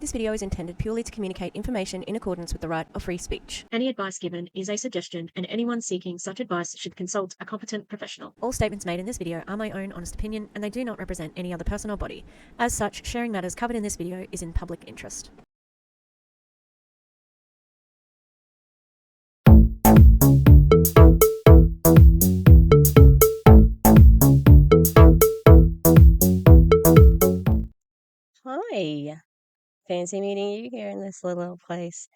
This video is intended purely to communicate information in accordance with the right of free speech. Any advice given is a suggestion, and anyone seeking such advice should consult a competent professional. All statements made in this video are my own honest opinion, and they do not represent any other person or body. As such, sharing matters covered in this video is in public interest. Hi, fancy meeting you here in this little place.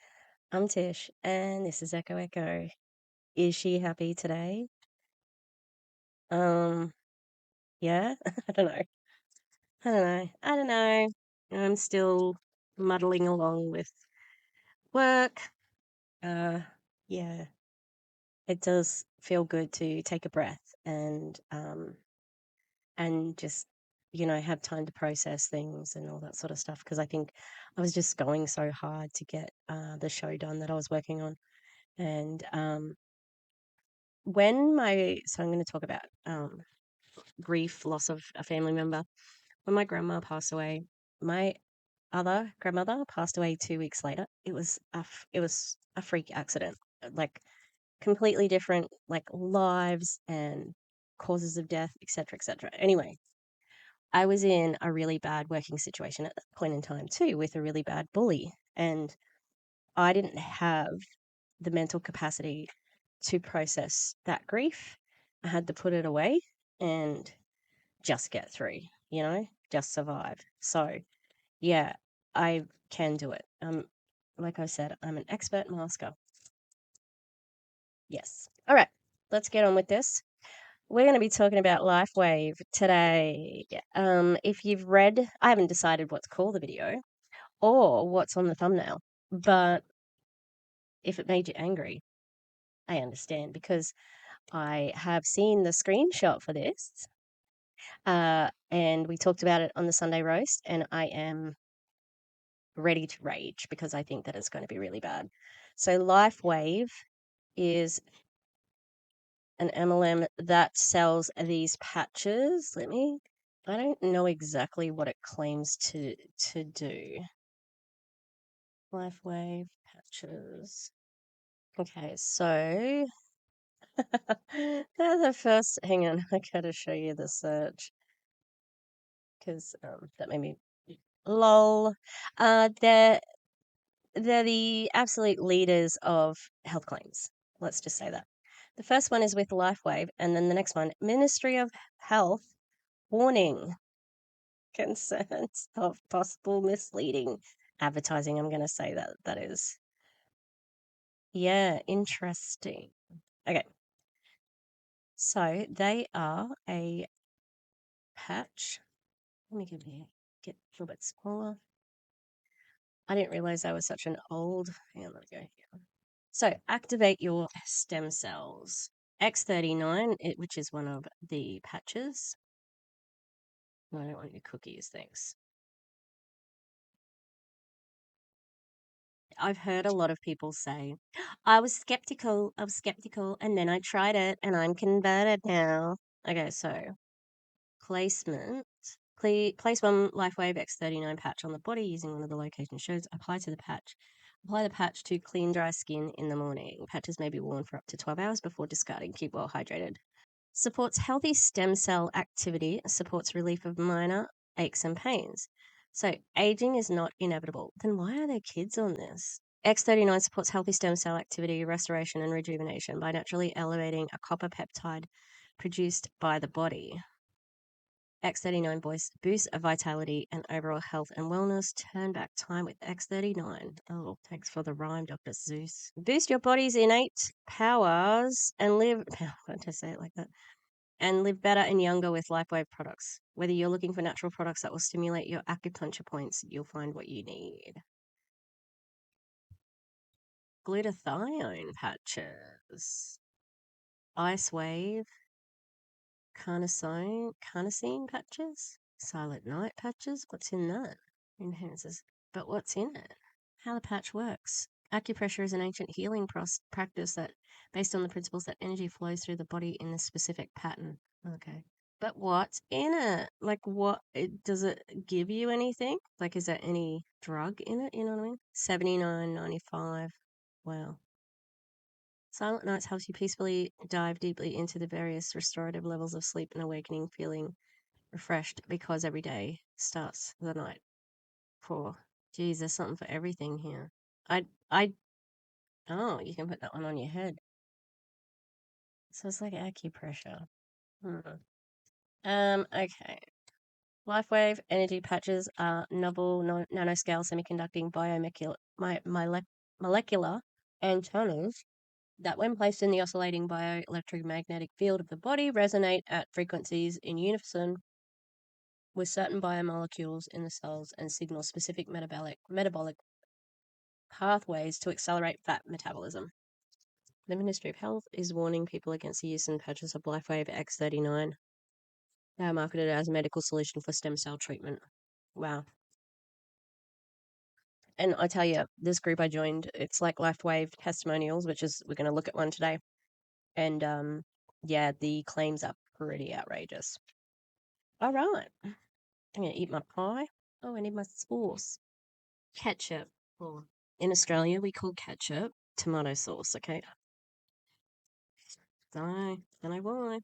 I'm Tish, and this is Echo Echo. Is she happy today? Yeah? I don't know. I don't know. I'm still muddling along with work. Yeah, it does feel good to take a breath and just, have time to process things and all that sort of stuff. Because I think I was just going so hard to get the show done that I was working on. And so I'm going to talk about grief, loss of a family member. When my grandma passed away, my other grandmother passed away 2 weeks later. It was a freak accident, like completely different, like lives and causes of death, etc., etc. Anyway, I was in a really bad working situation at that point in time too, with a really bad bully, and I didn't have the mental capacity to process that grief. I had to put it away and just get through, just survive. So, yeah, I can do it. Like I said, I'm an expert masker. Yes. All right, let's get on with this. We're going to be talking about Lifewave today. If you've read, I haven't decided what to call the video or what's on the thumbnail, but if it made you angry, I understand because I have seen the screenshot for this, and we talked about it on the Sunday roast, and I am ready to rage because I think that it's going to be really bad. So Lifewave is an MLM that sells these patches. I don't know exactly what it claims to do. Lifewave patches. Okay, so the first, hang on, I gotta show you the search because that made me lol. They're the absolute leaders of health claims. Let's just say that. The first one is with Lifewave, and then the next one, Ministry of Health warning concerns of possible misleading advertising. I'm going to say that is. Yeah, interesting. Okay. So they are a patch. Let me get a little bit smaller. I didn't realize I was such an old. Hang on, let me go here. So activate your stem cells. X39, which is one of the patches. No, I don't want your cookies, thanks. I've heard a lot of people say, I was skeptical, and then I tried it, and I'm converted now. Okay, so placement. Place one Lifewave X39 patch on the body using one of the location shows. Apply the patch to clean, dry skin in the morning. Patches may be worn for up to 12 hours before discarding. Keep well hydrated. Supports healthy stem cell activity. Supports relief of minor aches and pains. So aging is not inevitable. Then why are there kids on this? X39 supports healthy stem cell activity, restoration, and rejuvenation by naturally elevating a copper peptide produced by the body. X39 boosts vitality and overall health and wellness. Turn back time with X39. Oh, thanks for the rhyme, Dr. Zeus. Boost your body's innate powers and live. Why did I say it like that? And live better and younger with Lifewave products. Whether you're looking for natural products that will stimulate your acupuncture points, you'll find what you need. Glutathione patches. Ice Wave. Carnosine patches. Silent night patches. What's in that? Enhances. But what's in it? How the patch works. Acupressure is an ancient healing practice that, based on the principles that energy flows through the body in a specific pattern. Okay. But what's in it? Like, does it give you anything? Like, is there any drug in it? You know what I mean? 79.95. Wow. Silent Nights helps you peacefully dive deeply into the various restorative levels of sleep and awakening, feeling refreshed because every day starts the night for. Geez, there's something for everything here. I, oh, you can put that one on your head. So it's like acupressure. Hmm. Okay. Lifewave energy patches are novel nanoscale semiconducting molecular antennas that, when placed in the oscillating bioelectromagnetic field of the body, resonate at frequencies in unison with certain biomolecules in the cells and signal specific metabolic pathways to accelerate fat metabolism. The Ministry of Health is warning people against the use and purchase of Lifewave X39. They are marketed as a medical solution for stem cell treatment. Wow. And I tell you, this group I joined, it's like Lifewave testimonials, which is, we're going to look at one today. And yeah, the claims are pretty outrageous. All right. I'm going to eat my pie. Oh, I need my sauce. Ketchup. Well, in Australia, we call ketchup tomato sauce, okay? Don't know why.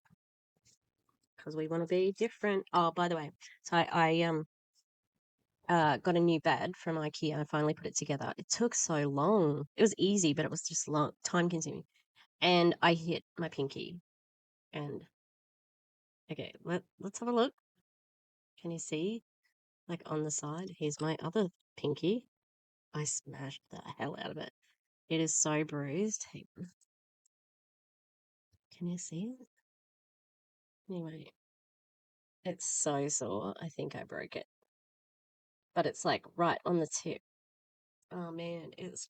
Because we want to be different. Oh, by the way, so I got a new bed from IKEA. I finally put it together. It took so long. It was easy, but it was just long, time consuming. And I hit my pinky. And okay, let's have a look. Can you see? Like on the side, here's my other pinky. I smashed the hell out of it. It is so bruised. Can you see it? Anyway, it's so sore. I think I broke it. But it's like right on the tip. Oh man, it's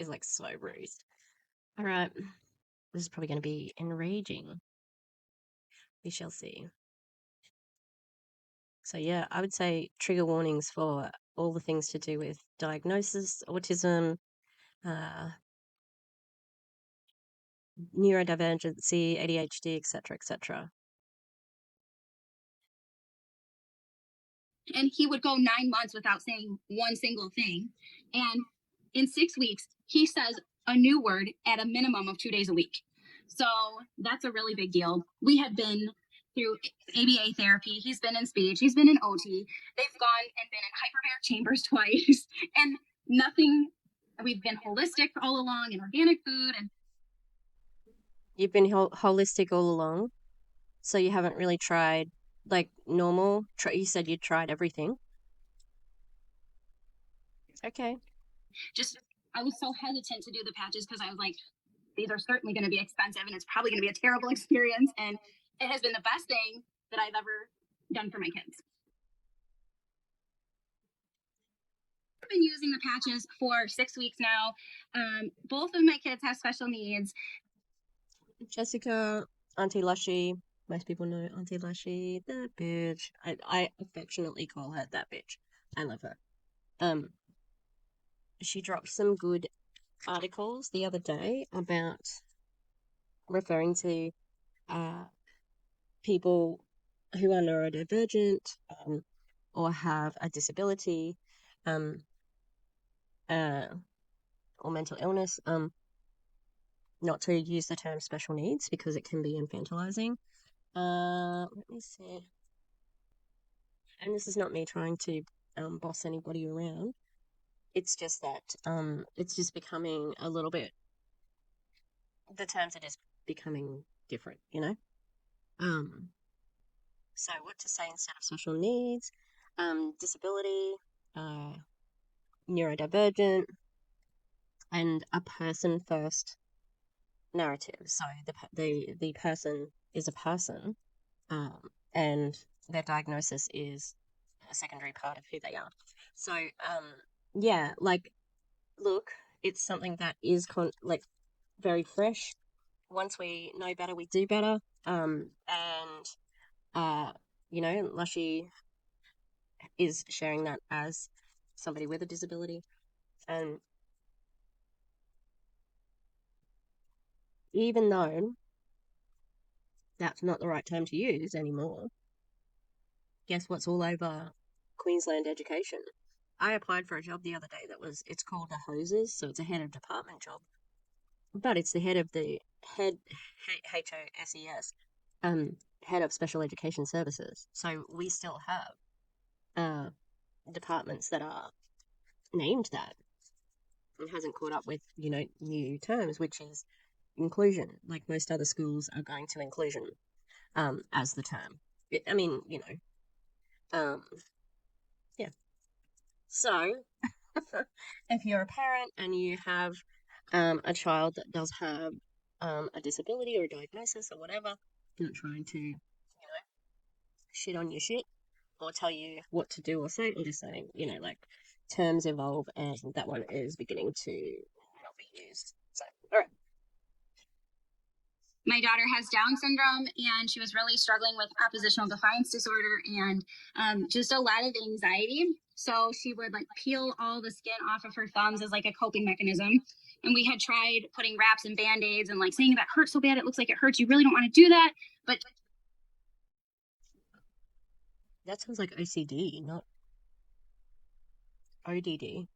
like so bruised. All right, this is probably going to be enraging. We shall see. So yeah, I would say trigger warnings for all the things to do with diagnosis, autism, uh, neurodivergency, ADHD, etc., etc. And he would go 9 months without saying one single thing. And in 6 weeks, he says a new word at a minimum of 2 days a week. So that's a really big deal. We had been through ABA therapy. He's been in speech. He's been in OT. They've gone and been in hyperbaric chambers twice, and nothing. We've been holistic all along in organic food, and You've been holistic all along, so you haven't really tried like normal. You said you tried everything. Okay. just I was so hesitant to do the patches because I was like, these are certainly going to be expensive and it's probably going to be a terrible experience. And it has been the best thing that I've ever done for my kids. I've been using the patches for 6 weeks now. Both of my kids have special needs. Jessica, Auntie Lushy. Most people know Auntie Lushy, that bitch. I affectionately call her that bitch. I love her. Um, she dropped some good articles the other day about referring to uh people who are neurodivergent, or have a disability, um, uh, or mental illness, not to use the term special needs because it can be infantilizing. Let me see. And this is not me trying to boss anybody around. It's just that it's just becoming a little bit, the terms are just becoming different, you know? Um, so what to say instead of special needs, disability, uh, neurodivergent, and a person first narrative. So the person is a person, and their diagnosis is a secondary part of who they are. So yeah, like look, it's something that is like very fresh. Once we know better, we do better. And you know, Lushy is sharing that as somebody with a disability, and even though that's not the right term to use anymore, guess what's all over Queensland education? I applied for a job the other day it's called a hoses, so it's a head of department job, but it's the head of the head HOSES, head of special education services. So we still have uh departments that are named that. It hasn't caught up with, new terms, which is inclusion. Like most other schools are going to inclusion as the term. I mean, yeah. So if you're a parent and you have a child that does have a disability or a diagnosis or whatever, I'm not trying to shit on your shit or tell you what to do or say. I'm just saying, like terms evolve and that one is beginning to not be used. So, all right. My daughter has Down syndrome, and she was really struggling with oppositional defiance disorder and just a lot of anxiety. So she would like peel all the skin off of her thumbs as like a coping mechanism. And we had tried putting wraps and band-aids and like saying that hurts so bad it looks like it hurts. You really don't want to do that. But That sounds like OCD, not ODD.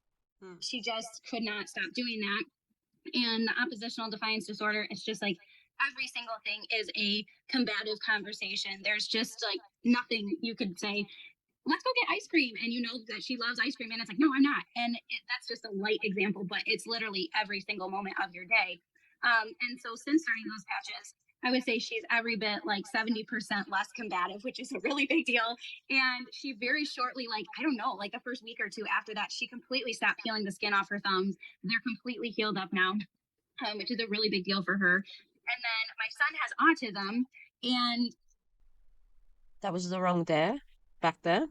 she just could not stop doing that. And the oppositional defiance disorder, it's just like every single thing is a combative conversation. There's just like nothing you could say, let's go get ice cream. And you know that she loves ice cream. And it's like, no, I'm not. And that's just a light example, but it's literally every single moment of your day. And so since starting those patches, I would say she's every bit like 70% less combative, which is a really big deal. And she very shortly, like, I don't know, like the first week or two after that, she completely stopped peeling the skin off her thumbs. They're completely healed up now, which is a really big deal for her. And then my son has autism, and That was the wrong there, back there.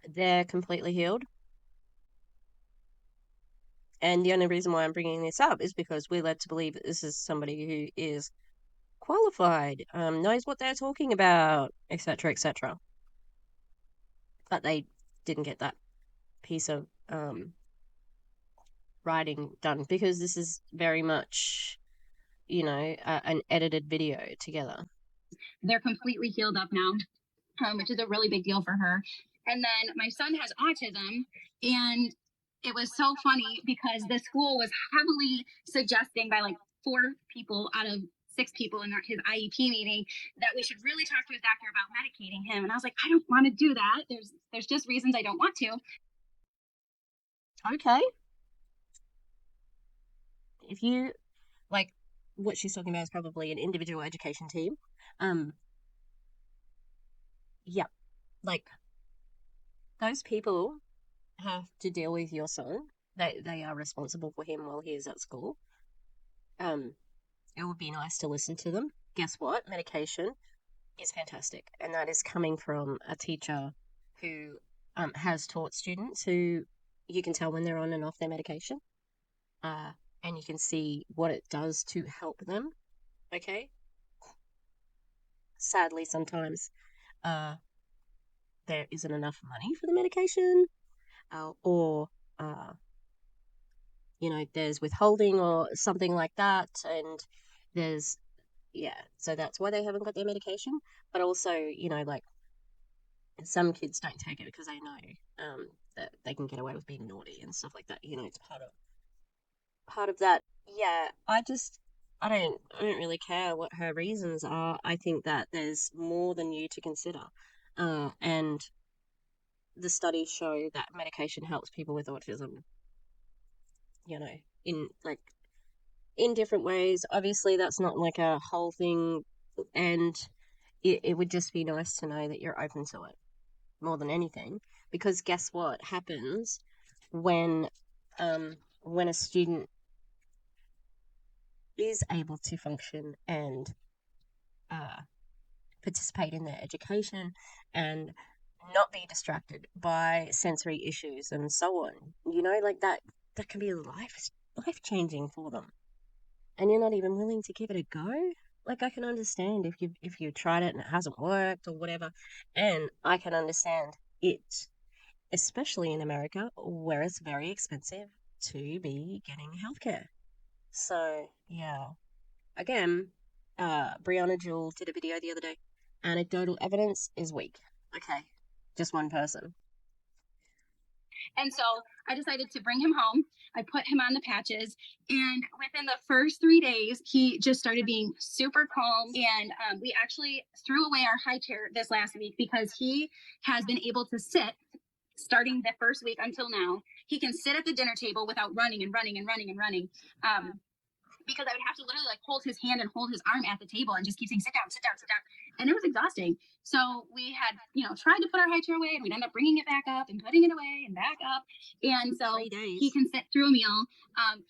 They're completely healed. And the only reason why I'm bringing this up is because we're led to believe that this is somebody who is qualified, knows what they're talking about, etc., etc. But they didn't get that piece of writing done because this is very much, an edited video together. they're completely healed up now, which is a really big deal for her. And then my son has autism, and it was so funny because the school was heavily suggesting by like 4 people out of 6 people in his IEP meeting that we should really talk to his doctor about medicating him. And I was like, I don't want to do that. There's just reasons I don't want to. Okay. If you like what she's talking about is probably an individual education team. Yeah, like those people have to deal with your son. They are responsible for him while he is at school. It would be nice to listen to them. Guess what? Medication is fantastic, and that is coming from a teacher who has taught students who you can tell when they're on and off their medication, and you can see what it does to help them. Okay. Sadly, sometimes there isn't enough money for the medication, or uh, there's withholding or something like that, and there's so that's why they haven't got their medication. But also, like some kids don't take it because they know that they can get away with being naughty and stuff like that. It's part of that. Yeah, I don't really care what her reasons are. I think that there's more than you to consider, and the studies show that medication helps people with autism. In like in different ways. Obviously, that's not like a whole thing, and it would just be nice to know that you're open to it more than anything. Because guess what happens when when a student is able to function and uh, participate in their education and not be distracted by sensory issues and so on. Like that can be life changing for them. And you're not even willing to give it a go. Like I can understand if you tried it and it hasn't worked or whatever, and I can understand it, especially in America where it's very expensive to be getting healthcare. So yeah, again, Brianna Jewell did a video the other day. Anecdotal evidence is weak. Okay, just one person. And so I decided to bring him home. I put him on the patches, and within the first 3 days, he just started being super calm. And we actually threw away our high chair this last week because he has been able to sit starting the first week until now. He can sit at the dinner table without running and running and running and running. Because I would have to literally like hold his hand and hold his arm at the table and just keep saying, sit down, sit down, sit down. And it was exhausting. So we had, tried to put our high chair away, and we'd end up bringing it back up and putting it away and back up. And so 3 days. he can sit through a meal.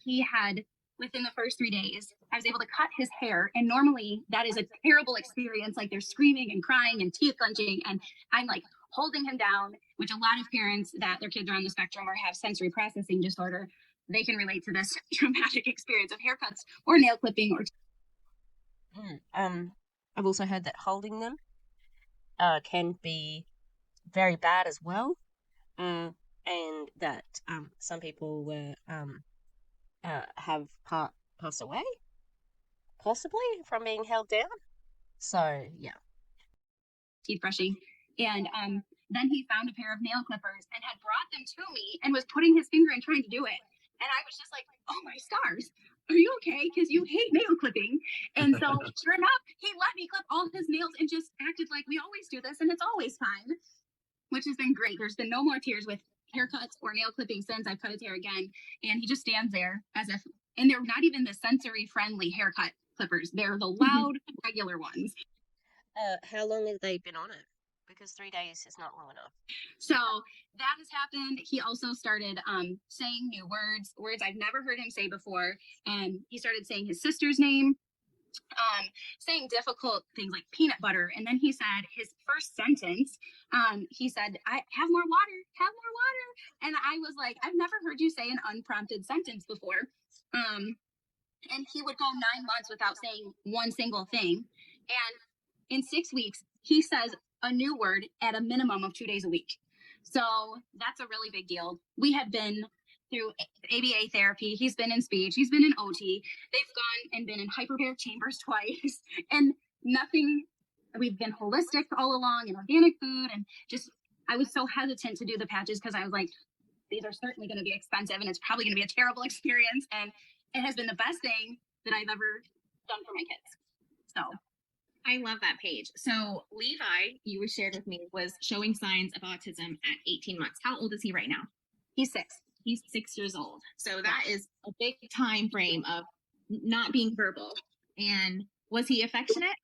He had, within the first 3 days, I was able to cut his hair. And normally that is a terrible experience. Like, they're screaming and crying and teeth clenching. And I'm like holding him down, which a lot of parents that their kids are on the spectrum or have sensory processing disorder, they can relate to this traumatic experience of haircuts or nail clipping or. I've also heard that holding them can be very bad as well, and that some people were have passed away, possibly from being held down. So yeah. Teeth brushing. And then he found a pair of nail clippers and had brought them to me and was putting his finger and trying to do it. And I was just like, oh my stars, are you okay? Because you hate nail clipping. And so sure enough, he let me clip all his nails and just acted like we always do this and it's always fine, which has been great. There's been no more tears with haircuts or nail clipping since I've cut his hair again. And he just stands there as if, and they're not even the sensory friendly haircut clippers. They're the loud, regular ones. How long have they been on it? Because 3 days is not long enough. So that has happened. He also started saying new words I've never heard him say before. And he started saying his sister's name, saying difficult things like peanut butter. And then he said his first sentence, he said, I have more water, have more water. And I was like, I've never heard you say an unprompted sentence before. And he would go 9 months without saying one single thing. And in 6 weeks, he says a new word at a minimum of 2 days a week. So that's a really big deal. We had been through ABA therapy. He's been in speech. He's been in OT. They've gone and been in hyperbaric chambers twice. And nothing, we've been holistic all along and organic food. And just, I was so hesitant to do the patches because I was like, these are certainly going to be expensive and it's probably going to be a terrible experience. And it has been the best thing that I've ever done for my kids. So I love that page. So Levi, you shared with me, was showing signs of autism at 18 months. How old is he right now? he's 6. He's 6 years old. So that is a big time frame of not being verbal. And was he affectionate?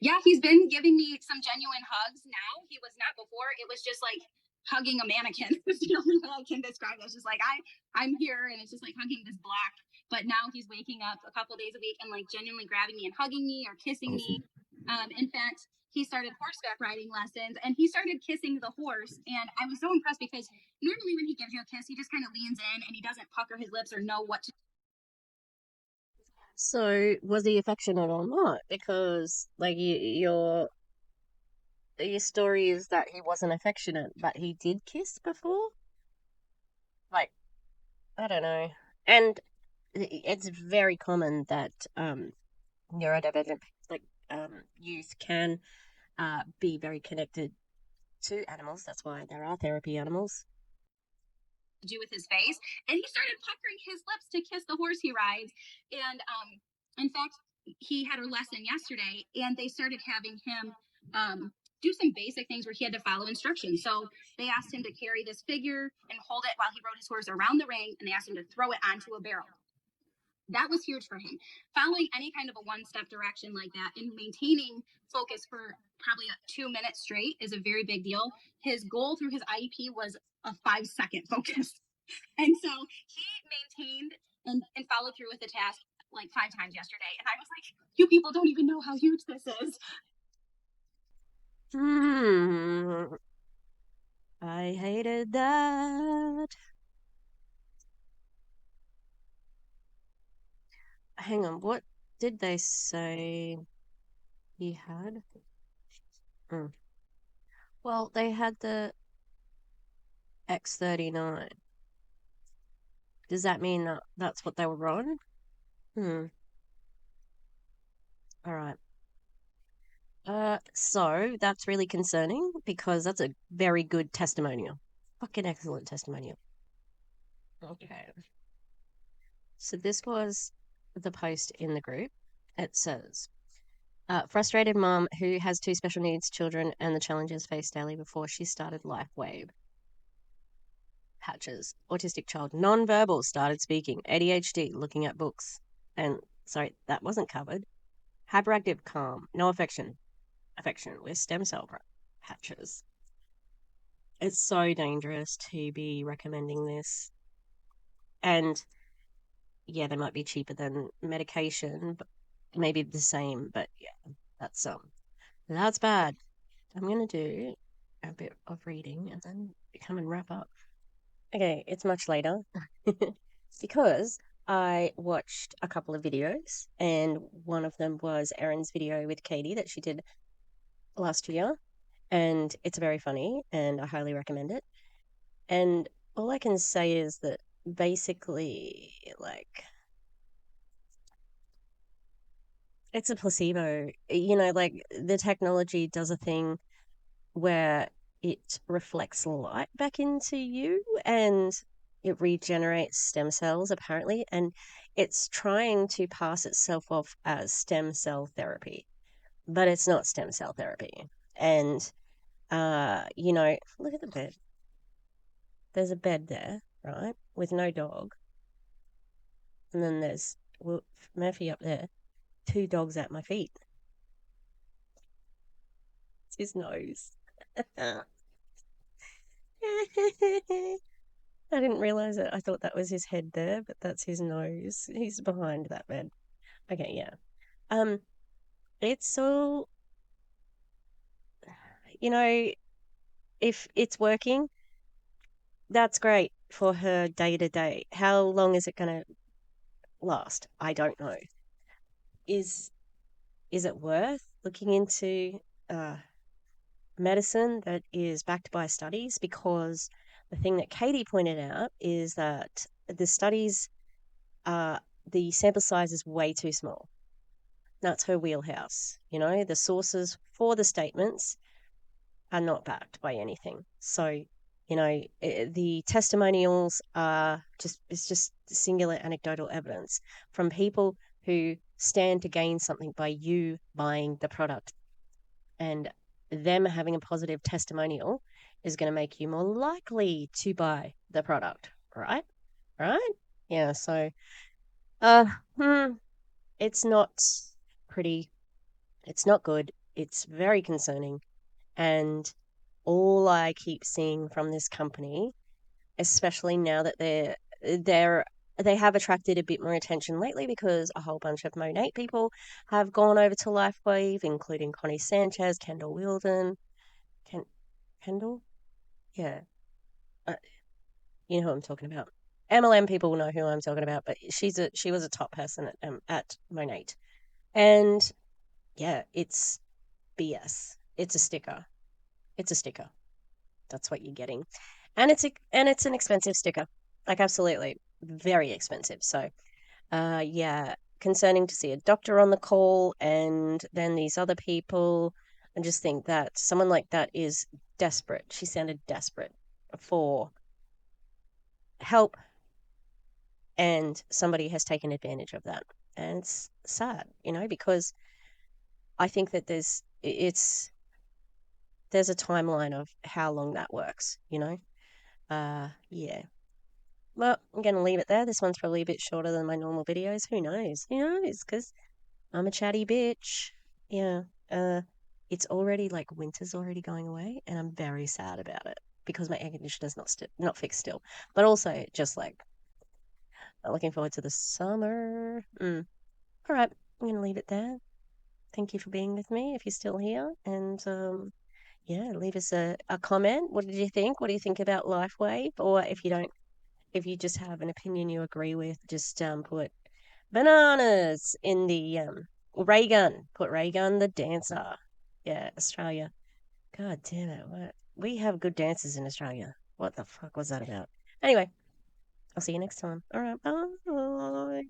Yeah, he's been giving me some genuine hugs now. He was not before. It was just like hugging a mannequin. It's the only way I can describe it. It's just like I'm here and it's just like hugging this block. But now he's waking up a couple days a week and like genuinely grabbing me and hugging me or kissing me. In fact, he started horseback riding lessons and he started kissing the horse. And I was so impressed because normally when he gives you a kiss, he just kind of leans in and he doesn't pucker his lips or know what to. So was he affectionate or not? Because like your story is that he wasn't affectionate, but he did kiss before. Like, I don't know. And it's very common that neurodivergent youth can be very connected to animals. That's why there are therapy animals. Do with his face, and he started puckering his lips to kiss the horse he rides. And in fact, he had a lesson yesterday and they started having him do some basic things where he had to follow instructions. So they asked him to carry this figure and hold it while he rode his horse around the ring, and they asked him to throw it onto a barrel. That was huge for him. Following any kind of a one-step direction like that and maintaining focus for probably 2 minutes straight is a very big deal. His goal through his IEP was a 5-second focus. And so he maintained and followed through with the task like 5 times yesterday. And I was like, you people don't even know how huge this is. I hated that. Hang on, what did they say he had? Well, they had the X39. Does that mean that that's what they were on? All right. So that's really concerning because that's a very good testimonial. Fucking excellent testimonial. Okay. So this was the post in the group. It says, frustrated mom who has two special needs children and the challenges faced daily before she started Lifewave. Patches. Autistic child, non-verbal, started speaking. ADHD, looking at books. And, sorry, that wasn't covered. Hyperactive, calm, no affection. Affection with stem cell patches. It's so dangerous to be recommending this. And yeah, they might be cheaper than medication, but maybe the same. But yeah, that's bad. I'm gonna do a bit of reading and then come and wrap up. Okay, it's much later because I watched a couple of videos, and one of them was Erin's video with Katie that she did last year, and it's very funny, and I highly recommend it. And all I can say is that basically, like, it's a placebo. Like the technology does a thing where it reflects light back into you and it regenerates stem cells, apparently. And it's trying to pass itself off as stem cell therapy, but it's not stem cell therapy. And, look at the bed. There's a bed there, right, with no dog. And then there's Murphy up there, two dogs at my feet. It's his nose. I didn't realize it. I thought that was his head there, but that's his nose. He's behind that bed. Okay, yeah. Um, it's all, you know, if it's working, that's great for her day to day. How long is it going to last? I don't know. Is is it worth looking into medicine that is backed by studies? Because the thing that Katie pointed out is that the studies, the sample size is way too small. That's her wheelhouse. The sources for the statements are not backed by anything. So, the testimonials are it's just singular anecdotal evidence from people who stand to gain something by you buying the product. And them having a positive testimonial is going to make you more likely to buy the product, right? Right? Yeah, so uh it's not pretty. It's not good. It's very concerning. And all I keep seeing from this company, especially now that they're they have attracted a bit more attention lately because a whole bunch of Monate people have gone over to Lifewave, including Connie Sanchez, Kendall Wilden. Kendall? Yeah. Uh, you know who I'm talking about. MLM people know who I'm talking about, but she was a top person at Monate. And yeah, it's BS. It's a sticker. It's a sticker. That's what you're getting. And it's an expensive sticker. Like absolutely very expensive. So yeah, concerning to see a doctor on the call and then these other people. I just think that someone like that is desperate. She sounded desperate for help, and somebody has taken advantage of that. And it's sad, because I think that there's a timeline of how long that works. Yeah. Well, I'm going to leave it there. This one's probably a bit shorter than my normal videos. Who knows? Who knows? Because I'm a chatty bitch. Yeah. It's already like winter's already going away, and I'm very sad about it because my air conditioner's not fixed still. But also just like looking forward to the summer. All right, I'm going to leave it there. Thank you for being with me if you're still here. And yeah, leave us a comment. What did you think? What do you think about Lifewave? Or if you just have an opinion you agree with, just put bananas in the Raygun. Put Raygun the dancer. Yeah, Australia. God damn it. What? We have good dancers in Australia. What the fuck was that about? Anyway, I'll see you next time. All right, bye.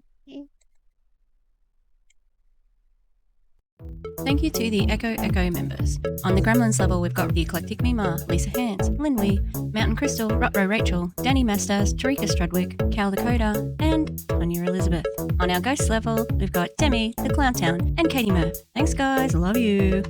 Thank you to the Echo members. On the Gremlins level, we've got the Eclectic Mima, Lisa Hans, Lynn Wee, Mountain Crystal, Rotro Rachel, Danny Mastas, Tarika Strudwick, Cal Dakota, and Tanya Elizabeth. On our Ghost level, we've got Demi, the Clown Town, and Katie Murph. Thanks guys, love you.